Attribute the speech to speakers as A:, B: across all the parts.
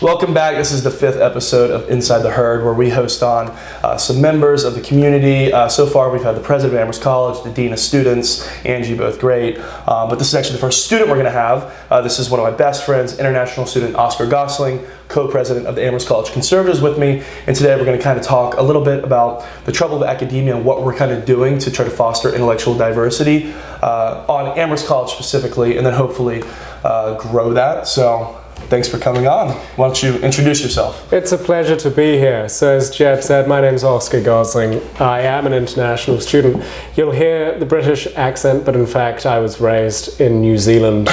A: Welcome back. This is the 5th episode of Inside the Herd, where we host on some members of the community. So far, we've had the president of Amherst College, the dean of students, Angie, both great. But this is actually the first student we're going to have. This is one of my best friends, international student Oscar Gosling, co-president of the Amherst College Conservatives with me. And today we're going to kind of talk a little bit about the trouble of academia and what we're kind of doing to try to foster intellectual diversity on Amherst College specifically, and then hopefully grow that. So thanks for coming on. Why don't you introduce yourself?
B: It's a pleasure to be here. So as Jeb said, my name's Oscar Gosling. I am an international student. You'll hear the British accent, but in fact I was raised in New Zealand.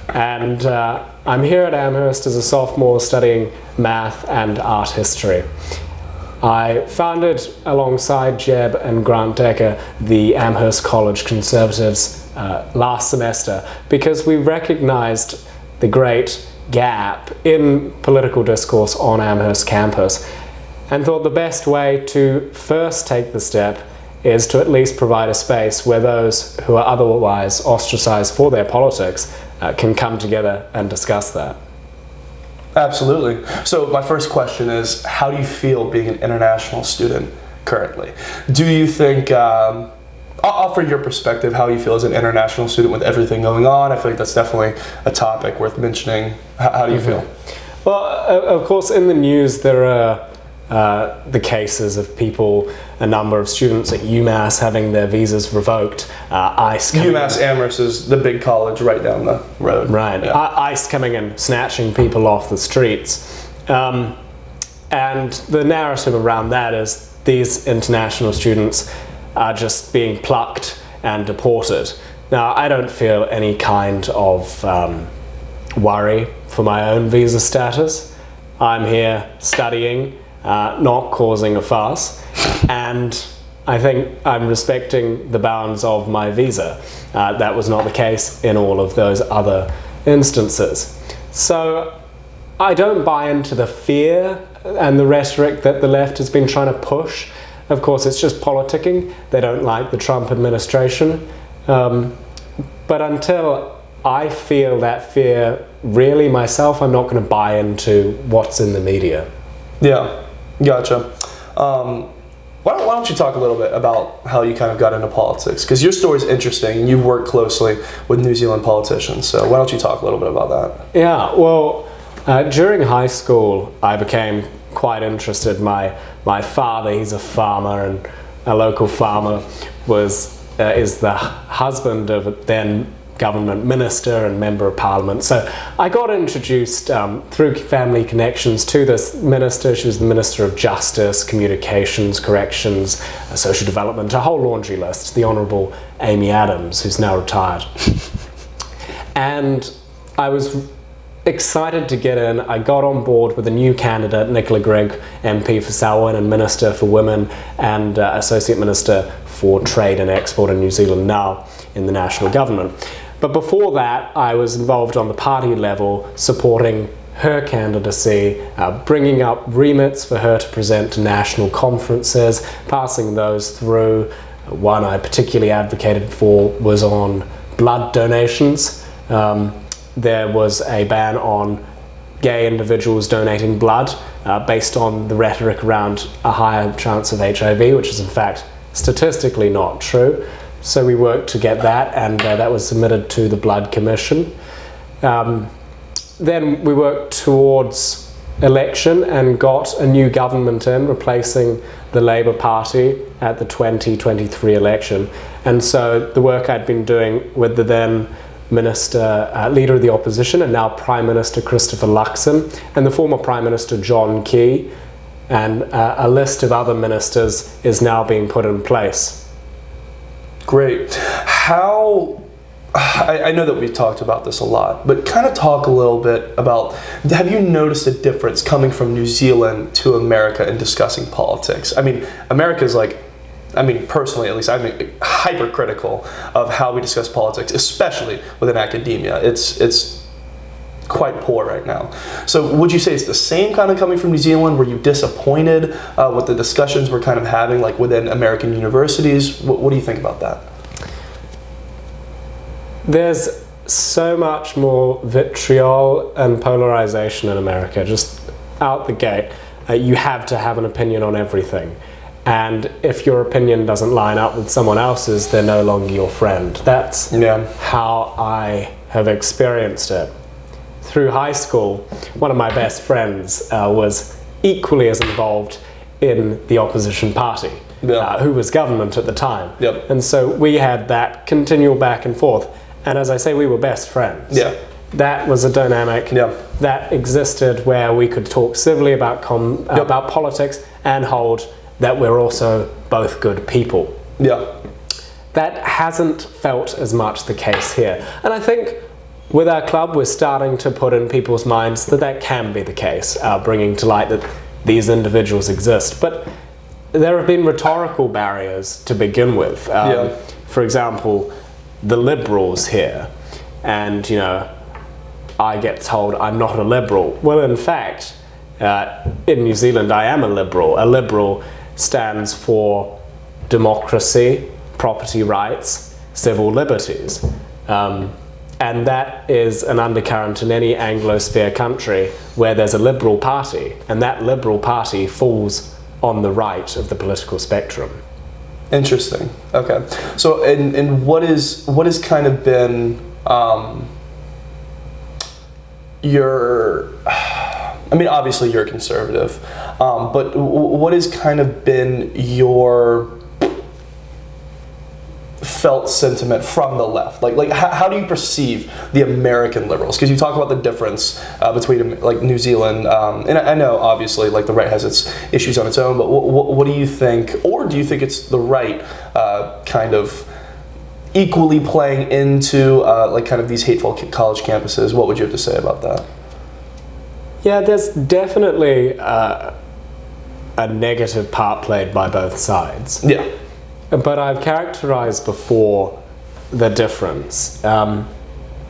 B: And I'm here at Amherst as a sophomore studying math and art history. I founded, alongside Jeb and Grant Decker, the Amherst College Conservatives last semester because we recognized the great gap in political discourse on Amherst campus and thought the best way to first take the step is to at least provide a space where those who are otherwise ostracized for their politics can come together and discuss that.
A: Absolutely. So my first question is, how do you feel being an international student currently? Do you think, I'll offer your perspective, how you feel as an international student with everything going on. I feel like that's definitely a topic worth mentioning. How do you feel?
B: Well, of course, in the news there are the cases of people, a number of students at UMass having their visas revoked. ICE coming
A: UMass Amherst is the big college right down the road.
B: Right.
A: Yeah.
B: ICE coming and snatching people off the streets. And the narrative around that is these international students are just being plucked and deported. Now, I don't feel any kind of worry for my own visa status. I'm here studying, not causing a fuss, and I think I'm respecting the bounds of my visa. That was not the case in all of those other instances. So I don't buy into the fear and the rhetoric that the left has been trying to push. Of course, it's just politicking. They don't like the Trump administration. But until I feel that fear really myself, I'm not going to buy into what's in the media.
A: Yeah, gotcha. Why don't you talk a little bit about how you kind of got into politics? Because your story is interesting, and you've worked closely with New Zealand politicians. So why don't you talk a little bit about that?
B: Yeah, well, during high school, I became quite interested. My father, he's a farmer, and a local farmer is the husband of a then government minister and member of parliament. So I got introduced through family connections to this minister. She was the Minister of Justice, Communications, Corrections, Social Development, a whole laundry list, the Honourable Amy Adams, who's now retired. And I was excited to get in. I got on board with a new candidate, Nicola Gregg, MP for Selwyn and Minister for Women and Associate Minister for Trade and Export in New Zealand, now in the national government. But before that, I was involved on the party level, supporting her candidacy, bringing up remits for her to present to national conferences, passing those through. One I particularly advocated for was on blood donations. There was a ban on gay individuals donating blood based on the rhetoric around a higher chance of HIV, which is in fact statistically not true. So we worked to get that, and that was submitted to the Blood Commission. Then we worked towards election and got a new government in, replacing the Labour Party at the 2023 election. And so the work I'd been doing with the then Leader of the Opposition and now Prime Minister Christopher Luxon, and the former Prime Minister John Key, and a list of other ministers is now being put in place.
A: Great. I know that we've talked about this a lot, but kind of talk a little bit about, have you noticed a difference coming from New Zealand to America in discussing politics? I mean, America's personally at least, I'm hypercritical of how we discuss politics, especially within academia. It's quite poor right now. So would you say it's the same kind of coming from New Zealand? Were you disappointed with the discussions we're kind of having, like within American universities? What do you think about that?
B: There's so much more vitriol and polarization in America, just out the gate. You have to have an opinion on everything. And if your opinion doesn't line up with someone else's, they're no longer your friend. That's how I have experienced it. Through high school, one of my best friends was equally as involved in the opposition party, who was government at the time. And so we had that continual back and forth. And as I say, we were best friends. That was a dynamic that existed where we could talk civilly about about politics and hold that we're also both good people. That hasn't felt as much the case here. And I think with our club, we're starting to put in people's minds that that can be the case, bringing to light that these individuals exist. But there have been rhetorical barriers to begin with. For example, the liberals here, and I get told I'm not a liberal. Well, in fact, in New Zealand, I am a liberal. A liberal stands for democracy, property rights, civil liberties. And that is an undercurrent in any Anglosphere country where there's a liberal party, and that liberal party falls on the right of the political spectrum.
A: Interesting. Okay. So, and what has kind of been your, I mean, obviously you're a conservative, but what has kind of been your felt sentiment from the left? Like how do you perceive the American liberals? Because you talk about the difference between like New Zealand, and I know obviously like the right has its issues on its own, but what do you think, or do you think it's the right kind of equally playing into like kind of these hateful college campuses? What would you have to say about that?
B: Yeah, there's definitely a negative part played by both sides. But I've characterized before the difference. And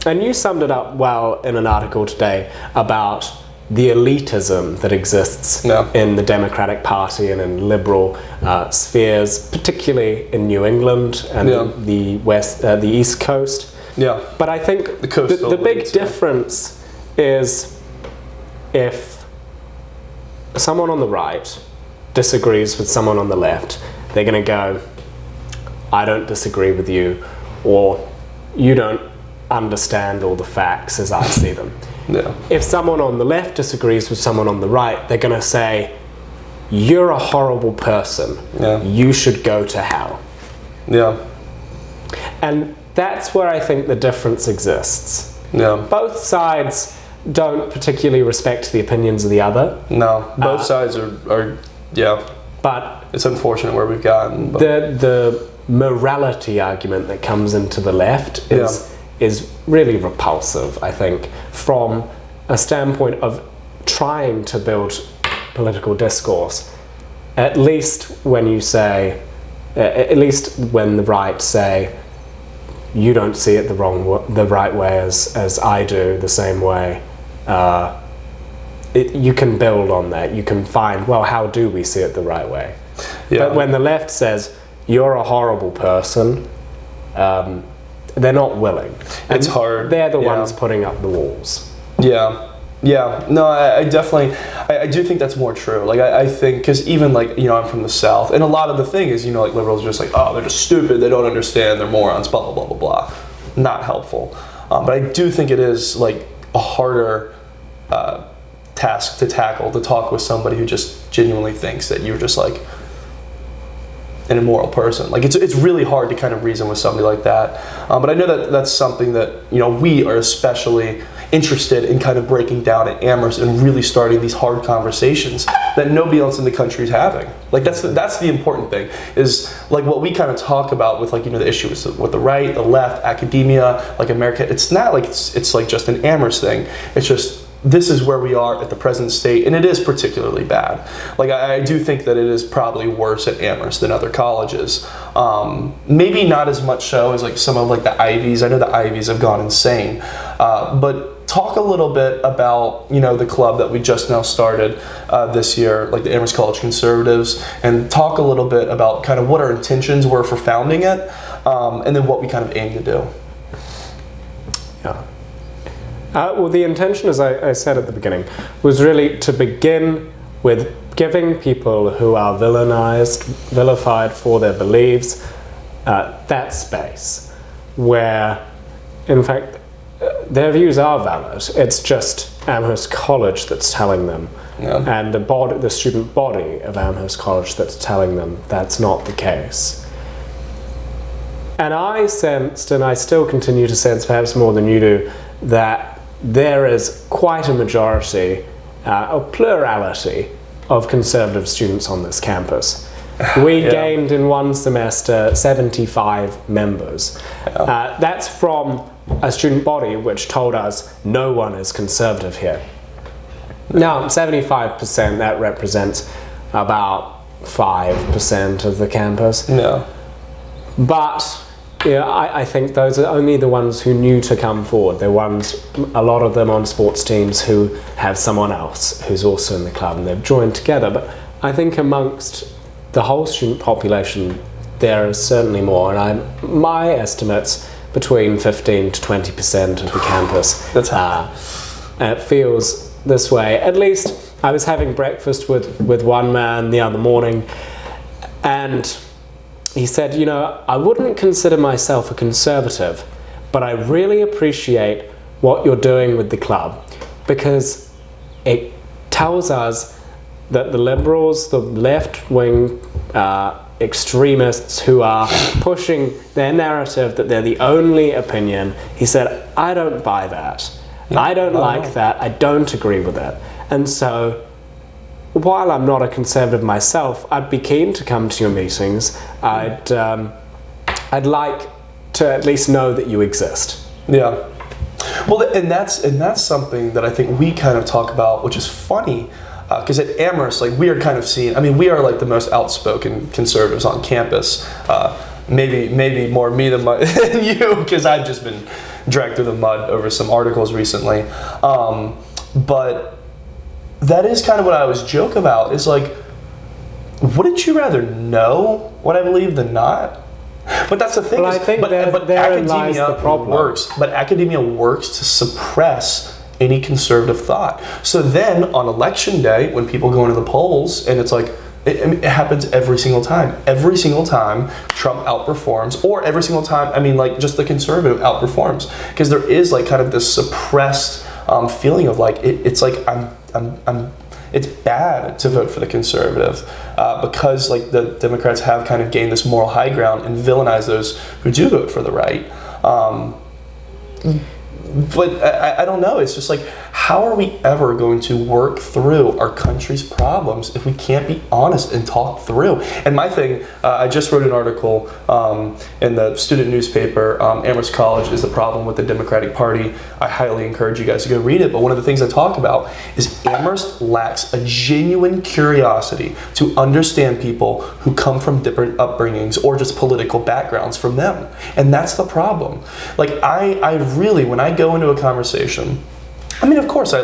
B: you summed it up well in an article today about the elitism that exists in the Democratic Party and in liberal spheres, particularly in New England and the West, the East Coast. But I think the big difference is if someone on the right disagrees with someone on the left, they're going to go, I don't disagree with you, or you don't understand all the facts as I see them. If someone on the left disagrees with someone on the right, they're going to say, you're a horrible person. You should go to hell. And that's where I think the difference exists. Both sides don't particularly respect the opinions of the other. Both sides are but it's unfortunate where we've gotten. But the morality argument that comes into the left is really repulsive, I think, from a standpoint of trying to build political discourse. At least when you say, at least when the right say, you don't see it the right way as I do, the same way. You can build on that. You can find, well, how do we see it the right way? But when the left says, you're a horrible person, they're not willing. And it's hard. They're the ones putting up the walls. No, I definitely, I do think that's more true. Like, I think, because even like, I'm from the South, and a lot of the thing is, like liberals are just like, oh, they're just stupid, they don't understand, they're morons, blah, blah, blah, blah, blah. Not helpful. But I do think it is like a harder task to tackle, to talk with somebody who just genuinely thinks that you're just like an immoral person. Like it's really hard to kind of reason with somebody like that. But I know that that's something that we are especially interested in kind of breaking down at Amherst and really starting these hard conversations that nobody else in the country is having. Like that's the important thing, is like what we kind of talk about with like the issue with the right, the left, academia, like America. It's not like it's like just an Amherst thing. It's just, this is where we are at the present state, and it is particularly bad. Like I do think that it is probably worse at Amherst than other colleges. Maybe not as much so as like some of like the Ivies. I know the Ivies have gone insane. But talk a little bit about the club that we just now started this year, like the Amherst College Conservatives, and talk a little bit about kind of what our intentions were for founding it, and then what we kind of aim to do. Well, the intention, as I said at the beginning, was really to begin with giving people who are vilified for their beliefs, that space where, in fact, their views are valid. It's just Amherst College that's telling them, and the student body of Amherst College that's telling them that's not the case. And I sensed, and I still continue to sense, perhaps more than you do, that there is quite a majority, a plurality of conservative students on this campus. We gained in one semester 75 members. That's from a student body which told us no one is conservative here. Now, 75%, that represents about 5% of the campus.
A: No.
B: But I think those are only the ones who knew to come forward. They're ones, a lot of them on sports teams who have someone else who's also in the club and they've joined together. But I think amongst the whole student population, there is certainly more. And my estimates, between 15 to 20% of the campus.
A: That's high.
B: It feels this way. At least I was having breakfast with one man the other morning, and he said, I wouldn't consider myself a conservative, but I really appreciate what you're doing with the club, because it tells us that the liberals, the left-wing extremists who are pushing their narrative that they're the only opinion, he said, I don't buy that. I don't like that. I don't agree with it. And so, while I'm not a conservative myself, I'd be keen to come to your meetings. I'd like to at least know that you exist.
A: Yeah. Well, and that's something that I think we kind of talk about, which is funny, because at Amherst, we are kind of seen. I mean, we are the most outspoken conservatives on campus. Maybe more me than you, because I've just been dragged through the mud over some articles recently. But that is kind of what I always joke about. Is wouldn't you rather know what I believe than not? But that's the thing.
B: Well, I think therein lies the problem.
A: But academia works to suppress any conservative thought. So then on election day, when people go into the polls, and it's it happens every single time. Every single time Trump outperforms, or every single time, just the conservative outperforms, because there is kind of this suppressed feeling of it's bad to vote for the conservative because the Democrats have kind of gained this moral high ground and villainize those who do vote for the right. But I don't know. It's just how are we ever going to work through our country's problems if we can't be honest and talk through? And my thing, I just wrote an article in the student newspaper, Amherst College is the problem with the Democratic Party. I highly encourage you guys to go read it. But one of the things I talk about is Amherst lacks a genuine curiosity to understand people who come from different upbringings or just political backgrounds from them. And that's the problem. I really, when I go into a conversation, of course I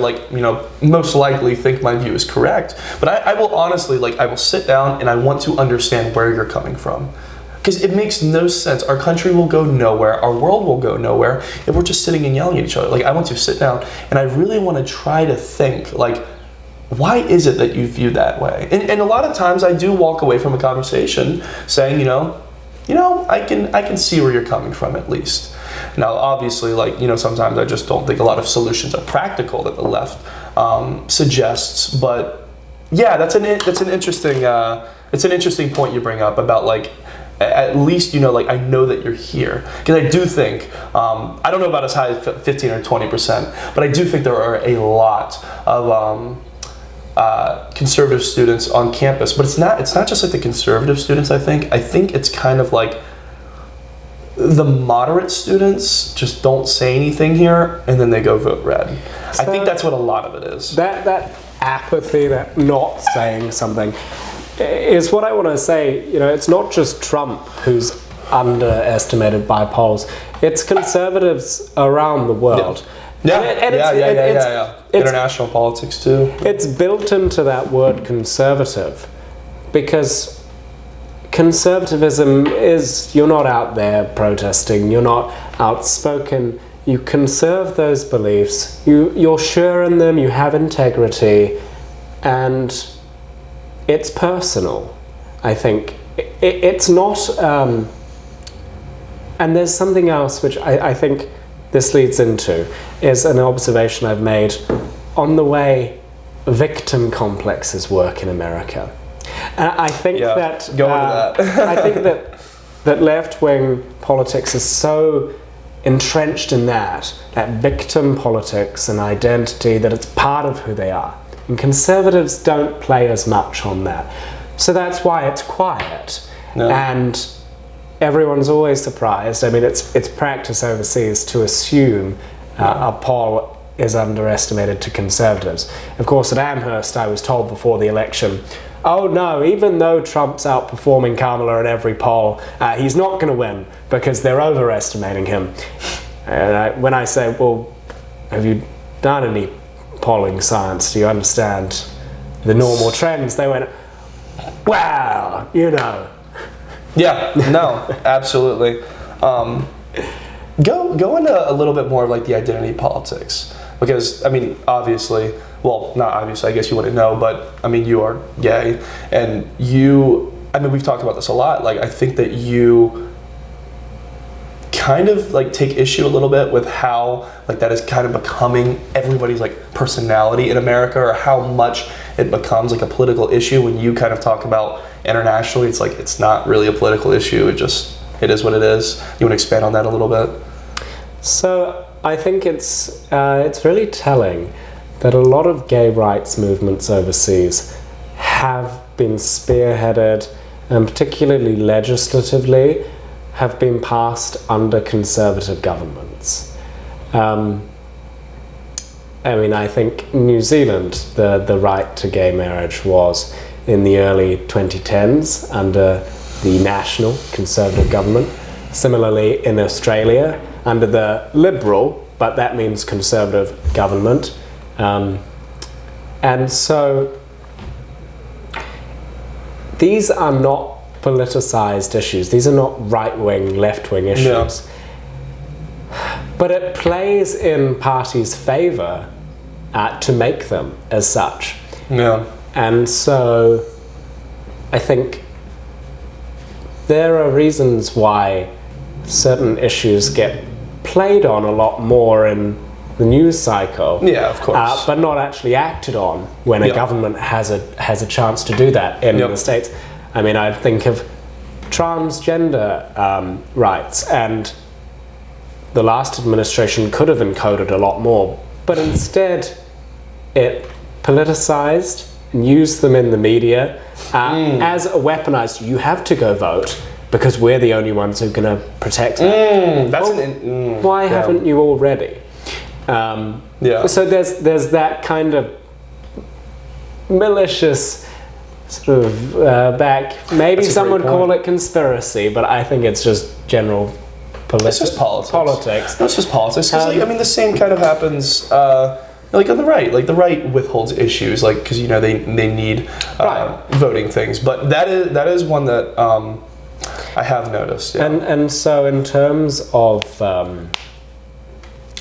A: most likely think my view is correct, but I will honestly, I will sit down and I want to understand where you're coming from. Because it makes no sense. Our country will go nowhere, our world will go nowhere if we're just sitting and yelling at each other. I want to sit down and I really want to try to think, why is it that you view that way? And a lot of times I do walk away from a conversation saying, I can see where you're coming from at least. Now, obviously, sometimes I just don't think a lot of solutions are practical that the left suggests. But yeah, that's an interesting point you bring up about at least I know that you're here, because I do think I don't know about as high as 15 or 20%, but I do think there are a lot of conservative students on campus. But it's not just the conservative students. I think it's kind of the moderate students just don't say anything here, and then they go vote red. So I think that's what a lot of it is.
B: That apathy, that not saying something, is what I want to say. It's not just Trump who's underestimated by polls. It's conservatives around the world.
A: Yeah. International politics too.
B: It's built into that word conservative, because conservatism is, you're not out there protesting, you're not outspoken, you conserve those beliefs, you're sure in them, you have integrity, and it's personal. I think it's not, and there's something else which I think this leads into, is an observation I've made on the way victim complexes work in America. And I think that
A: go into that.
B: I think that left-wing politics is so entrenched in that victim politics and identity, that it's part of who they are. And conservatives don't play as much on that. So that's why it's quiet.
A: No.
B: And everyone's always surprised. I mean, it's practice overseas to assume a poll is underestimated to conservatives. Of course, at Amherst, I was told before the election, oh no, even though Trump's outperforming Kamala in every poll, he's not going to win because they're overestimating him. And when I say, well, have you done any polling science? Do you understand the normal trends? They went, wow, you know.
A: Yeah, no, absolutely. Go into a little bit more of like the identity politics, because I mean, obviously, well, not obviously, I guess you wouldn't know, but I mean, you are gay, and I mean, we've talked about this a lot. Like, I think that you kind of like take issue a little bit with how like that is kind of becoming everybody's like personality in America, or how much it becomes like a political issue when you kind of talk about internationally. It's like, it's not really a political issue. It is what it is. You want to expand on that a little bit?
B: So I think it's really telling that a lot of gay rights movements overseas have been spearheaded, and particularly legislatively, have been passed under conservative governments. I mean, I think New Zealand, the right to gay marriage was in the early 2010s under the National Conservative government. Similarly, in Australia, under the Liberal, but that means conservative government. And so these are not politicized issues. These are not right-wing, left-wing issues. Yeah. But it plays in parties' favor to make them as such.
A: Yeah.
B: And so I think there are reasons why certain issues get played on a lot more in the news cycle.
A: Yeah, of course.
B: But not actually acted on when a government has a chance to do that in the States. I mean, I think of transgender rights, and the last administration could have encoded a lot more, but instead it politicized and used them in the media as a weaponized, you have to go vote because we're the only ones who are going to protect them. Why haven't you already? So there's that kind of malicious sort of maybe some would call it conspiracy, but I think it's just general
A: it's just politics.
B: No,
A: it's just politics. Because I mean, the same kind of happens like on the right. Like the right withholds issues, like because you know they need voting things. But that is one that I have noticed. Yeah.
B: And so in terms of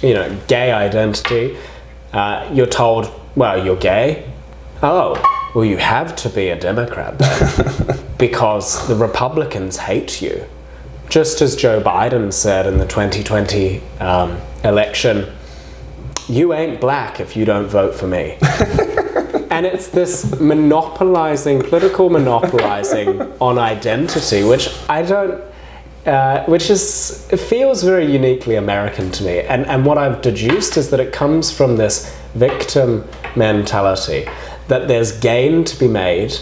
B: gay identity, you're told, well, you're gay. Oh, well, you have to be a Democrat then, because the Republicans hate you. Just as Joe Biden said in the 2020 election, you ain't black if you don't vote for me. And it's this political monopolizing on identity, which it feels very uniquely American to me. And what I've deduced is that it comes from this victim mentality, that there's gain to be made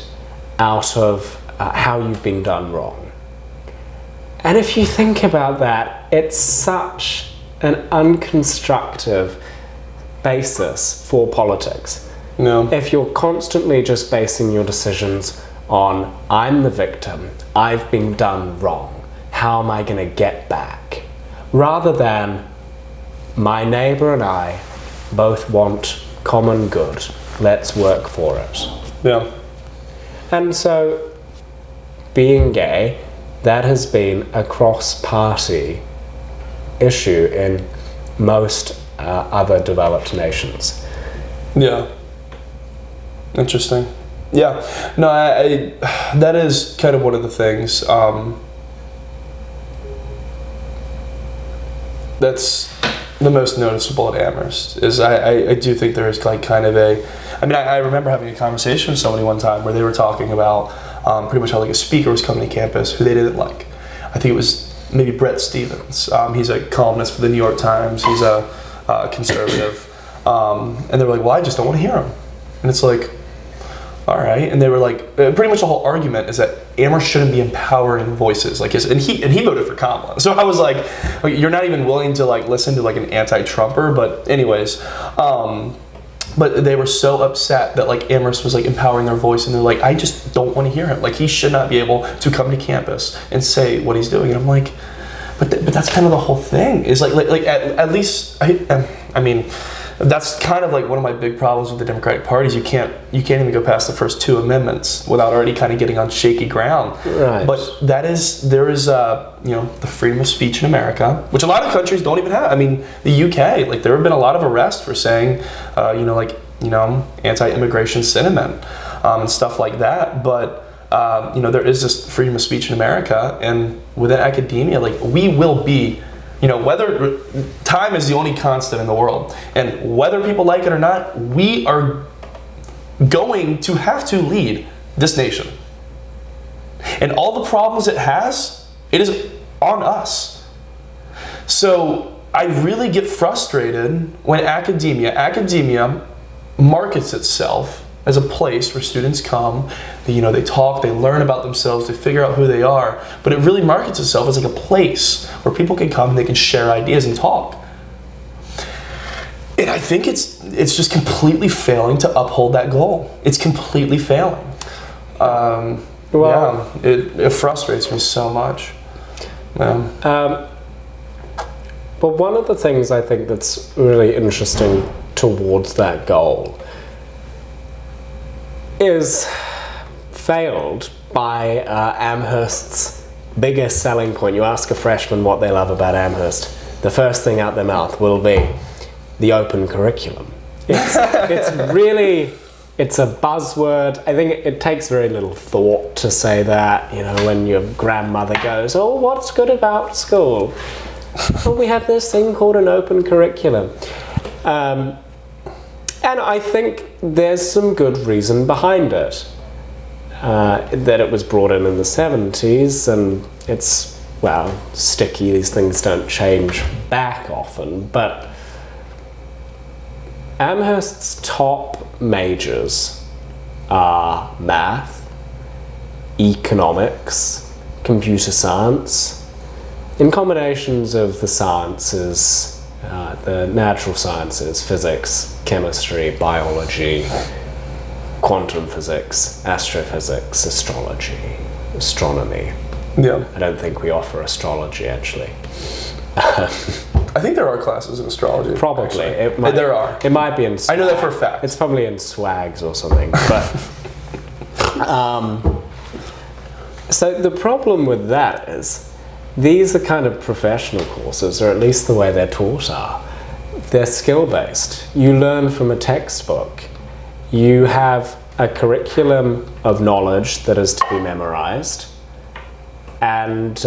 B: out of how you've been done wrong. And if you think about that, it's such an unconstructive basis for politics.
A: No.
B: If you're constantly just basing your decisions on, I'm the victim, I've been done wrong, how am I going to get back? Rather than, my neighbor and I both want common good, let's work for it.
A: Yeah.
B: And so, being gay, that has been a cross-party issue in most other developed nations.
A: Yeah. Interesting. Yeah. No, I that is kind of one of the things. That's the most noticeable at Amherst is I do think there is like kind of I remember having a conversation with somebody one time where they were talking about pretty much how like a speaker was coming to campus who they didn't like. I think it was maybe Brett Stevens. He's a columnist for the New York Times. He's a conservative. And they were like, well, I just don't want to hear him. And it's like, all right. And they were like, pretty much the whole argument is that Amherst shouldn't be empowering voices like his, and he voted for Kamala. So I was like, you're not even willing to like listen to like an anti-Trumper. But anyways, but they were so upset that like Amherst was like empowering their voice, and they're like, I just don't want to hear him. Like he should not be able to come to campus and say what he's doing. And I'm like, but that's kind of the whole thing. Is like at least I mean. That's kind of like one of my big problems with the Democratic Party is you can't even go past the first two amendments without already kind of getting on shaky ground.
B: Right.
A: But there is the freedom of speech in America, which a lot of countries don't even have. I mean, the UK, like there have been a lot of arrests for saying, anti-immigration sentiment and stuff like that. But there is this freedom of speech in America, and within academia, like we will be. Whether time is the only constant in the world, and whether people like it or not, we are going to have to lead this nation. And all the problems it has, it is on us. So I really get frustrated when academia markets itself as a place where students come, they talk, they learn about themselves, they figure out who they are, but it really markets itself as like a place where people can come and they can share ideas and talk. And I think it's just completely failing to uphold that goal. It's completely failing. It frustrates me so much.
B: But one of the things I think that's really interesting towards that goal is failed by Amherst's biggest selling point. You ask a freshman what they love about Amherst, the first thing out their mouth will be the open curriculum. It's a buzzword. I think it takes very little thought to say that, when your grandmother goes, oh, what's good about school? Well, we have this thing called an open curriculum. And I think there's some good reason behind it. That it was brought in the 70s, and it's, sticky. These things don't change back often. But Amherst's top majors are math, economics, computer science, in combinations of the sciences, the natural sciences, physics, chemistry, biology, quantum physics, astrophysics, astrology, astronomy.
A: Yeah.
B: I don't think we offer astrology, actually.
A: I think there are classes in astrology.
B: Probably.
A: There are.
B: It might be in swag.
A: I know that for a fact.
B: It's probably in swags or something. But so the problem with that is these are kind of professional courses, or at least the way they're taught are. They're skill-based. You learn from a textbook. You have a curriculum of knowledge that is to be memorized, and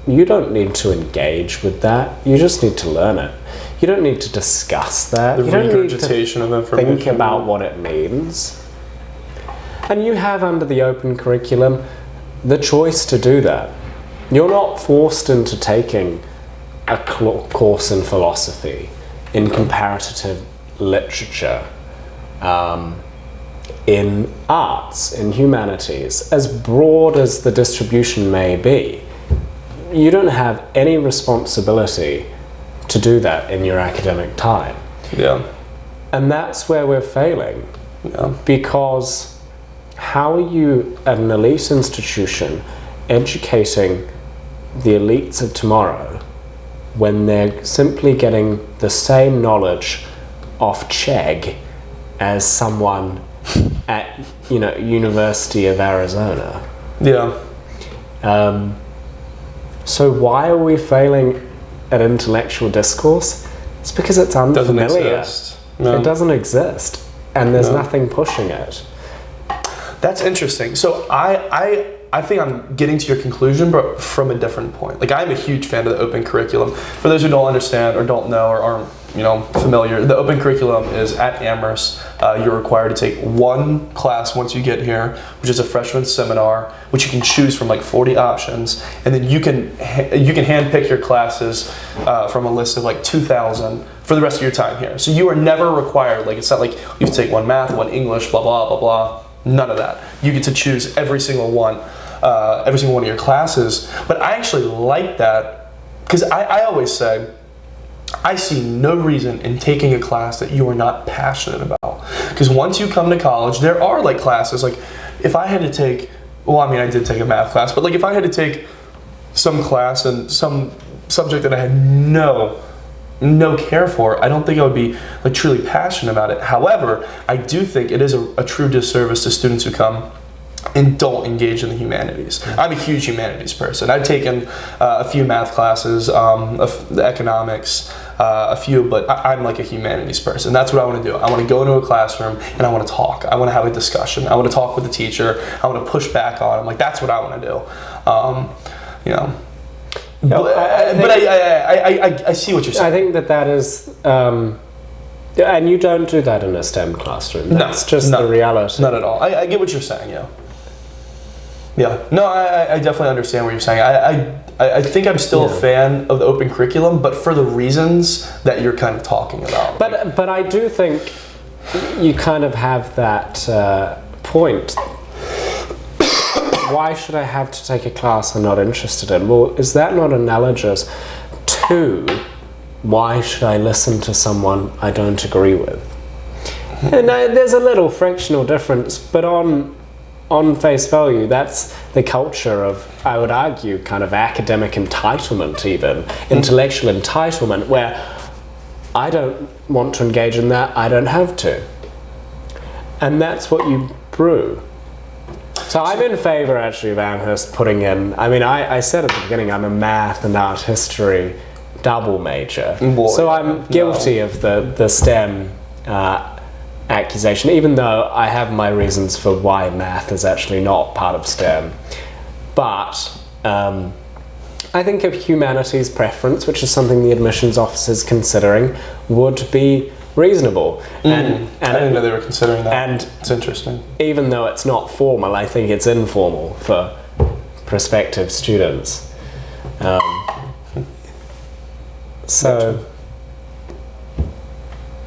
B: you don't need to engage with that. You just need to learn it. You don't need to discuss that.
A: The
B: you don't need to
A: regurgitation of information.
B: think about what it means. And you have under the open curriculum the choice to do that. You're not forced into taking a course in philosophy, in comparative literature, in arts, in humanities, as broad as the distribution may be. You don't have any responsibility to do that in your academic time.
A: Yeah.
B: And that's where we're failing.
A: Yeah.
B: Because how are you, at an elite institution, educating the elites of tomorrow when they're simply getting the same knowledge off Chegg as someone at University of Arizona?
A: Yeah.
B: So why are we failing an intellectual discourse, it's because it's
A: Doesn't
B: unfamiliar.
A: exist. No.
B: It doesn't exist, and there's
A: No.
B: nothing pushing it.
A: That's interesting. So I think I'm getting to your conclusion, but from a different point. Like, I'm a huge fan of the open curriculum. For those who don't understand or don't know or aren't, familiar, the open curriculum is at Amherst. You're required to take one class once you get here, which is a freshman seminar, which you can choose from like 40 options, and then you can handpick your classes from a list of like 2,000 for the rest of your time here. So you are never required. Like, it's not like you have to take one math, one English, blah blah blah blah. None of that. You get to choose every single one of your classes. But I actually like that because I always say, I see no reason in taking a class that you are not passionate about. Because once you come to college, there are like classes, like if I had to take, I did take a math class, but like if I had to take some class and some subject that I had no care for, I don't think I would be like truly passionate about it. However, I do think it is a true disservice to students who come and don't engage in the humanities. I'm a huge humanities person. I've taken a few math classes, the economics, a few, but I'm like a humanities person. That's what I want to do. I want to go into a classroom and I want to talk. I want to have a discussion. I want to talk with the teacher. I want to push back on them. Like, that's what I want to do. But I see what you're saying.
B: I think that is, and you don't do that in a STEM classroom. That's just the reality.
A: Not at all. I get what you're saying, yeah. Yeah, no, I definitely understand what you're saying. I think I'm still a fan of the open curriculum, but for the reasons that you're kind of talking about.
B: But I do think you kind of have that point. Why should I have to take a class I'm not interested in? Well, is that not analogous to why should I listen to someone I don't agree with? And there's a little frictional difference, but on face value, that's the culture of, I would argue, kind of academic entitlement, even intellectual entitlement, where I don't want to engage in that, I don't have to. And that's what you brew. So I'm in favor, actually, of Amherst putting in, I said at the beginning, I'm a math and art history double major. Boy, so I'm guilty of the STEM accusation, even though I have my reasons for why math is actually not part of STEM. But I think a humanities preference, which is something the admissions office is considering, would be reasonable. And
A: I didn't know they were considering that. And it's interesting.
B: Even though it's not formal, I think it's informal for prospective students.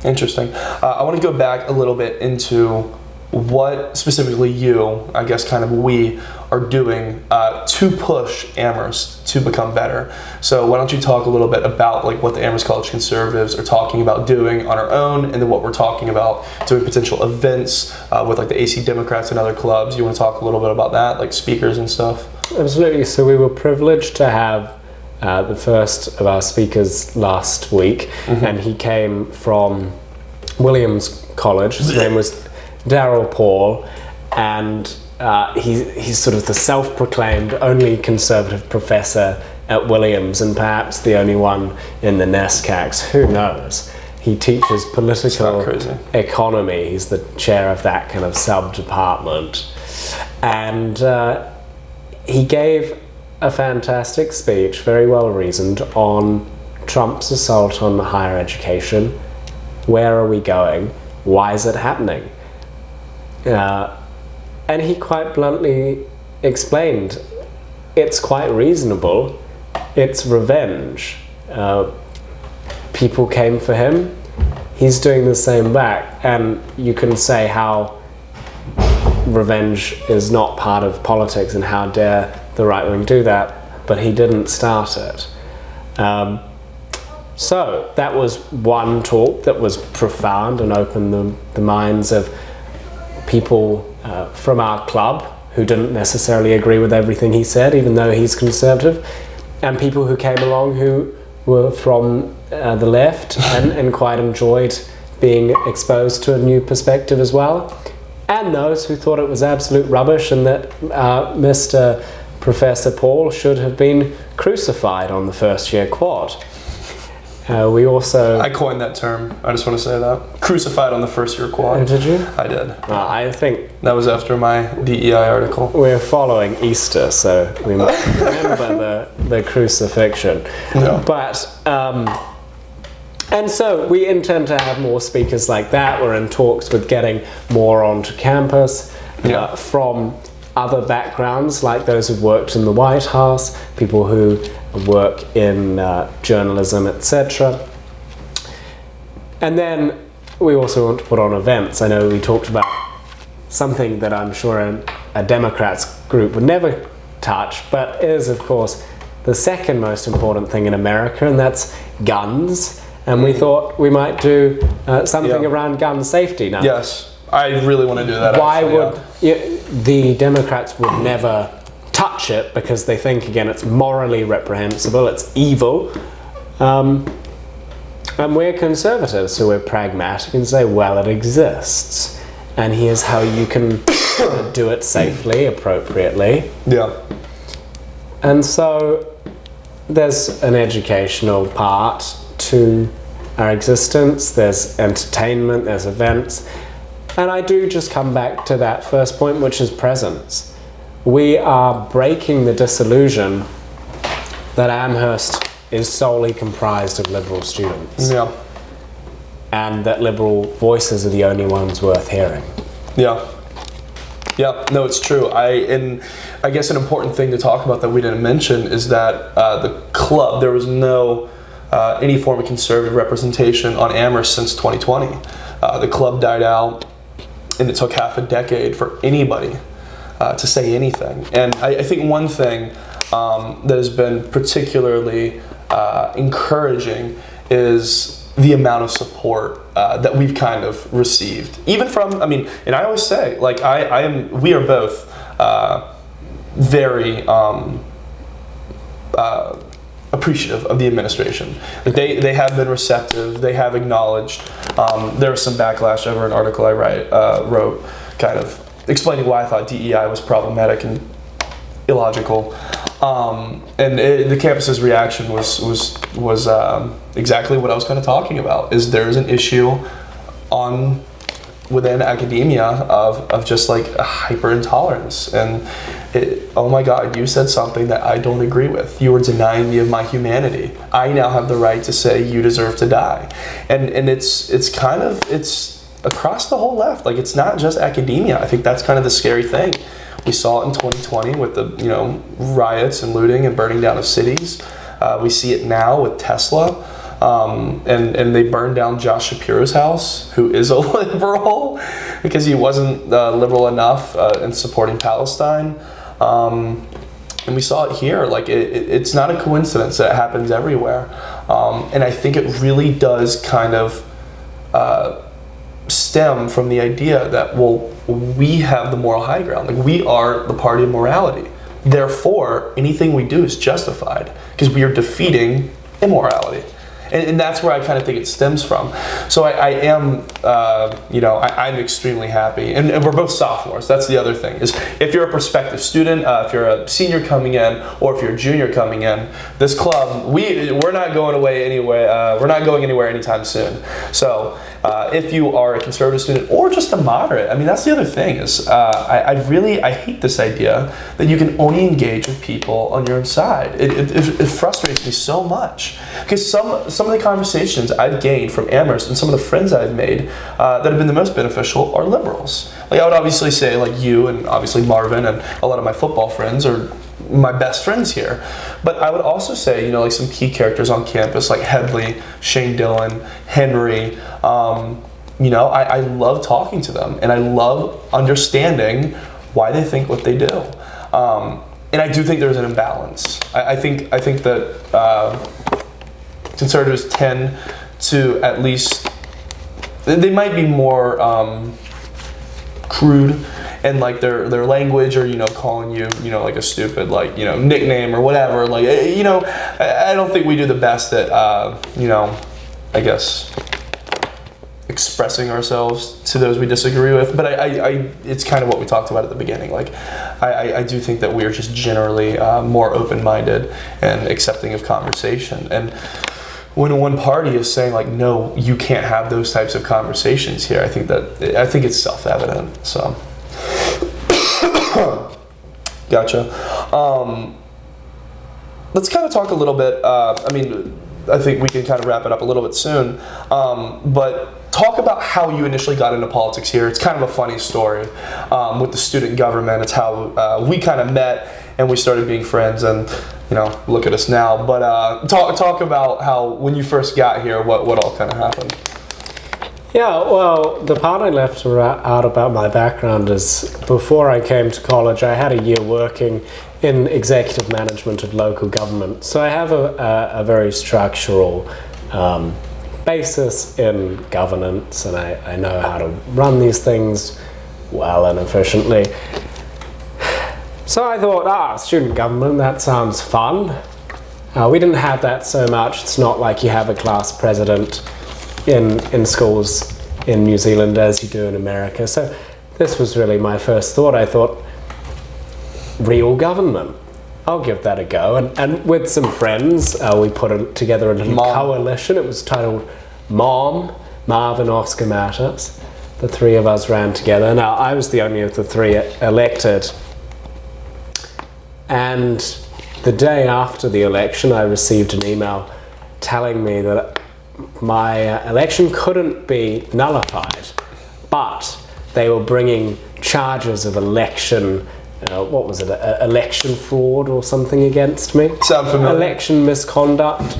A: Interesting. I want to go back a little bit into what specifically you, I guess kind of we, are doing to push Amherst to become better. So why don't you talk a little bit about like what the Amherst College Conservatives are talking about doing on our own, and then what we're talking about doing potential events with like the AC Democrats and other clubs. You want to talk a little bit about that, like speakers and stuff?
B: Absolutely. So we were privileged to have the first of our speakers last week, and he came from Williams College. His name was Darryl Paul, and he's sort of the self-proclaimed only conservative professor at Williams, and perhaps the only one in the NESCACs. Who knows? He teaches political economy. He's the chair of that kind of sub-department, and he gave a fantastic speech, very well reasoned, on Trump's assault on higher education. Where are we going? Why is it happening? And he quite bluntly explained, it's quite reasonable, it's revenge. People came for him, he's doing the same back, and you can say how revenge is not part of politics and how dare the right wing do that, but he didn't start it. So that was one talk that was profound and opened the minds of people from our club who didn't necessarily agree with everything he said, even though he's conservative, and people who came along who were from the left and quite enjoyed being exposed to a new perspective as well, and those who thought it was absolute rubbish and that Mr. Professor Paul should have been crucified on the first year quad. We also...
A: I coined that term. I just want to say that. Crucified on the first year quad.
B: Oh, did you?
A: I did.
B: I think...
A: That was after my DEI article.
B: We're following Easter, so we might remember the crucifixion.
A: Yeah.
B: But, and so we intend to have more speakers like that. We're in talks with getting more onto campus from other backgrounds, like those who've worked in the White House, people who work in journalism, etc. And then we also want to put on events. I know we talked about something that I'm sure a Democrats group would never touch, but is, of course, the second most important thing in America, and that's guns. And we thought we might do something around gun safety now.
A: Yes, I really want to do that.
B: Why would the Democrats would never touch it, because they think, again, it's morally reprehensible, it's evil. And we're conservatives, so we're pragmatic and say, well, it exists. And here's how you can do it safely, appropriately.
A: Yeah.
B: And so there's an educational part to our existence, there's entertainment, there's events. And I do just come back to that first point, which is presence. We are breaking the disillusion that Amherst is solely comprised of liberal students.
A: Yeah.
B: And that liberal voices are the only ones worth hearing.
A: Yeah. Yeah, no, it's true. And I guess an important thing to talk about that we didn't mention is that the club, there was no any form of conservative representation on Amherst since 2020. The club died out, and it took half a decade for anybody to say anything. And I think one thing that has been particularly encouraging is the amount of support that we've kind of received, even from, and I always say, like, we are both very appreciative of the administration. They have been receptive, they have acknowledged. There was some backlash over an article I wrote kind of explaining why I thought DEI was problematic and illogical. The campus's reaction was exactly what I was kind of talking about. Is there's an issue within academia of just like a hyper intolerance, and oh my God, you said something that I don't agree with. You were denying me of my humanity. I now have the right to say you deserve to die, and it's across the whole left. Like, it's not just academia. I think that's kind of the scary thing. We saw it in 2020 with the riots and looting and burning down of cities. We see it now with Tesla, and they burned down Josh Shapiro's house, who is a liberal, because he wasn't liberal enough in supporting Palestine. And we saw it here. Like, it's not a coincidence that it happens everywhere. And I think it really does kind of stem from the idea that, well, we have the moral high ground. Like, we are the party of morality. Therefore, anything we do is justified because we are defeating immorality. And that's where I kind of think it stems from. So I'm extremely happy. And we're both sophomores. That's the other thing, is if you're a prospective student, if you're a senior coming in, or if you're a junior coming in, this club, we're not going away anyway. We're not going anywhere anytime soon. So if you are a conservative student or just a moderate, that's the other thing, is I hate this idea that you can only engage with people on your side. It frustrates me so much, because some of the conversations I've gained from Amherst and some of the friends I've made that have been the most beneficial are liberals. Like, I would obviously say, like, you and obviously Marvin and a lot of my football friends are my best friends here. But I would also say, like, some key characters on campus, like Headley, Shane Dillon, Henry, I love talking to them, and I love understanding why they think what they do. And I do think there's an imbalance. I think that conservatives tend to, at least, they might be more crude and, like, their language, or calling you like a stupid, like, nickname or whatever. Like, I don't think we do the best at I guess expressing ourselves to those we disagree with. But I it's kind of what we talked about at the beginning. Like, I do think that we are just generally more open-minded and accepting of conversation. And when one party is saying like, no, you can't have those types of conversations here, I think it's self-evident. So, gotcha. Let's kind of talk a little bit. I think we can kind of wrap it up a little bit soon. But talk about how you initially got into politics here. It's kind of a funny story with the student government. It's how we kind of met and we started being friends, and look at us now. But talk about how when you first got here, what all kind of happened.
B: Yeah, well, the part I left out about my background is before I came to college, I had a year working in executive management of local government. So I have a very structural basis in governance, and I know how to run these things well and efficiently. So I thought, student government, that sounds fun. We didn't have that so much. It's not like you have a class president in schools in New Zealand as you do in America. So this was really my first thought. I thought, real government, I'll give that a go. And with some friends, we put together a little coalition. It was titled MOM, Marvin, Oscar, Matters. The three of us ran together. Now, I was the only of the three elected. And the day after the election, I received an email telling me that my election couldn't be nullified, but they were bringing charges of election, election fraud or something against me.
A: Sound familiar?
B: Election misconduct.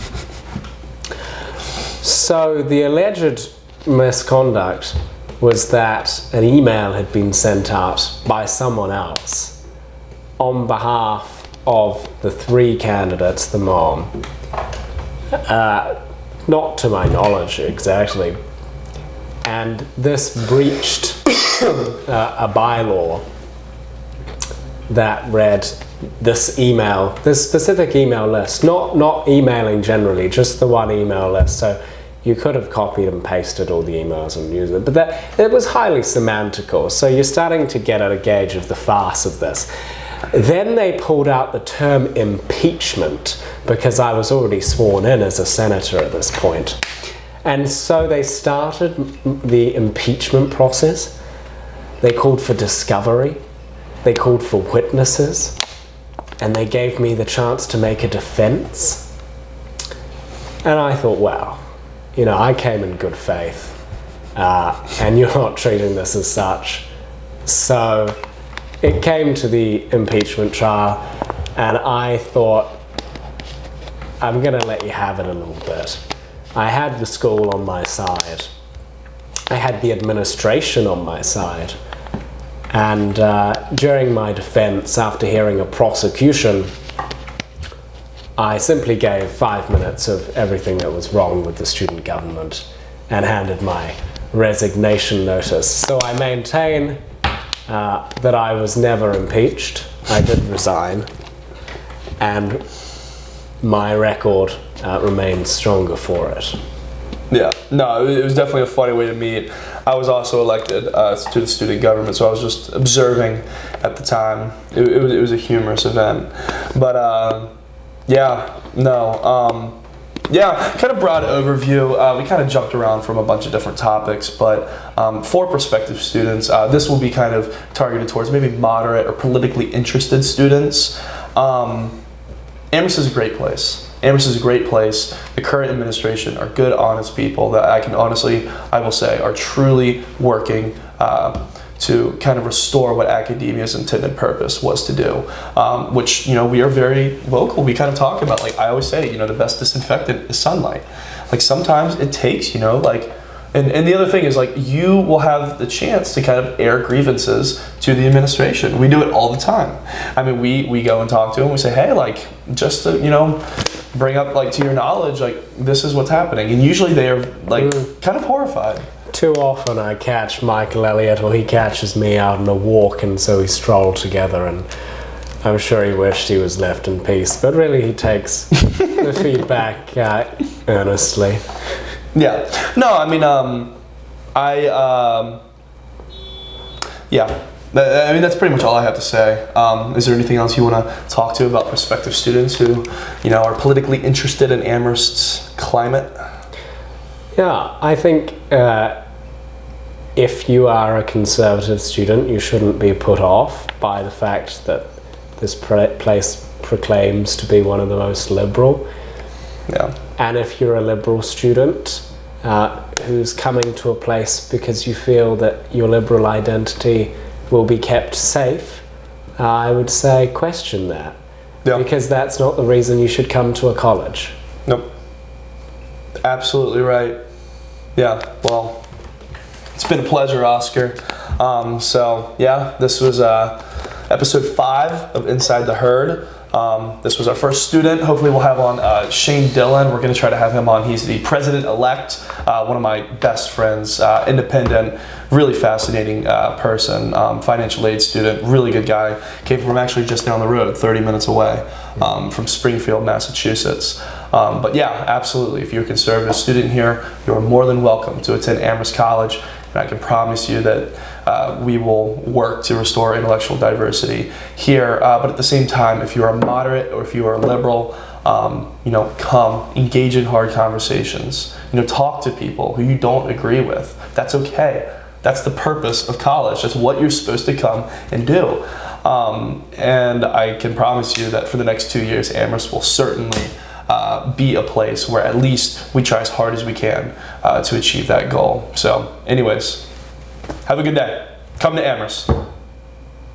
B: So the alleged misconduct was that an email had been sent out by someone else on behalf of the three candidates, the MOM. Not to my knowledge exactly. And this breached a bylaw that read this specific email list, not emailing generally, just the one email list. So you could have copied and pasted all the emails and used it, but it was highly semantical. So you're starting to get at a gauge of the farce of this. Then they pulled out the term impeachment because I was already sworn in as a senator at this point. And so they started the impeachment process. They called for discovery. They called for witnesses. And they gave me the chance to make a defense. And I thought, wow, I came in good faith. And you're not treating this as such. So it came to the impeachment trial, and I thought, I'm going to let you have it a little bit. I had the school on my side. I had the administration on my side. And during my defense, after hearing a prosecution, I simply gave 5 minutes of everything that was wrong with the student government and handed my resignation notice. So I maintain that I was never impeached. I did resign, and my record remains stronger for it.
A: Yeah, no, it was definitely a funny way to meet. I was also elected to the student government, so I was just observing at the time. It was a humorous event, but kind of broad overview. We kind of jumped around from a bunch of different topics, but for prospective students, this will be kind of targeted towards maybe moderate or politically interested students. Amherst is a great place. Amherst is a great place. The current administration are good, honest people that I will say, are truly working to kind of restore what academia's intended purpose was to do, which, we are very vocal. We kind of talk about, like I always say, the best disinfectant is sunlight. Like sometimes it takes, and the other thing is, like, you will have the chance to kind of air grievances to the administration. We do it all the time. I mean, we go and talk to them. We say, hey, like, just to, bring up, like, to your knowledge, like, this is what's happening. And usually they are, like, kind of horrified.
B: Too often I catch Michael Elliott, or he catches me out on a walk, and so we stroll together, and I'm sure he wished he was left in peace, but really he takes the feedback earnestly. Yeah.
A: No, I mean, I mean, that's pretty much all I have to say. Is there anything else you want to talk to about prospective students who, are politically interested in Amherst's climate?
B: Yeah, I think if you are a conservative student, you shouldn't be put off by the fact that this place proclaims to be one of the most liberal.
A: Yeah.
B: And if you're a liberal student who's coming to a place because you feel that your liberal identity will be kept safe, I would say question that.
A: Yeah.
B: Because that's not the reason you should come to a college.
A: Nope. Absolutely right. Yeah, well, it's been a pleasure, Oscar. This was episode 5 of Inside the Herd. This was our first student. Hopefully we'll have on Shane Dillon. We're going to try to have him on. He's the president-elect, one of my best friends, independent, really fascinating person, financial aid student, really good guy. Came from actually just down the road, 30 minutes away, from Springfield, Massachusetts. But yeah, absolutely. If you're a conservative student here, you're more than welcome to attend Amherst College. And I can promise you that we will work to restore intellectual diversity here. But at the same time, if you're a moderate or if you are a liberal, come, engage in hard conversations. Talk to people who you don't agree with. That's okay. That's the purpose of college. That's what you're supposed to come and do. And I can promise you that for the next 2 years, Amherst will certainly be a place where at least we try as hard as we can to achieve that goal. So anyways, have a good day. Come to Amherst.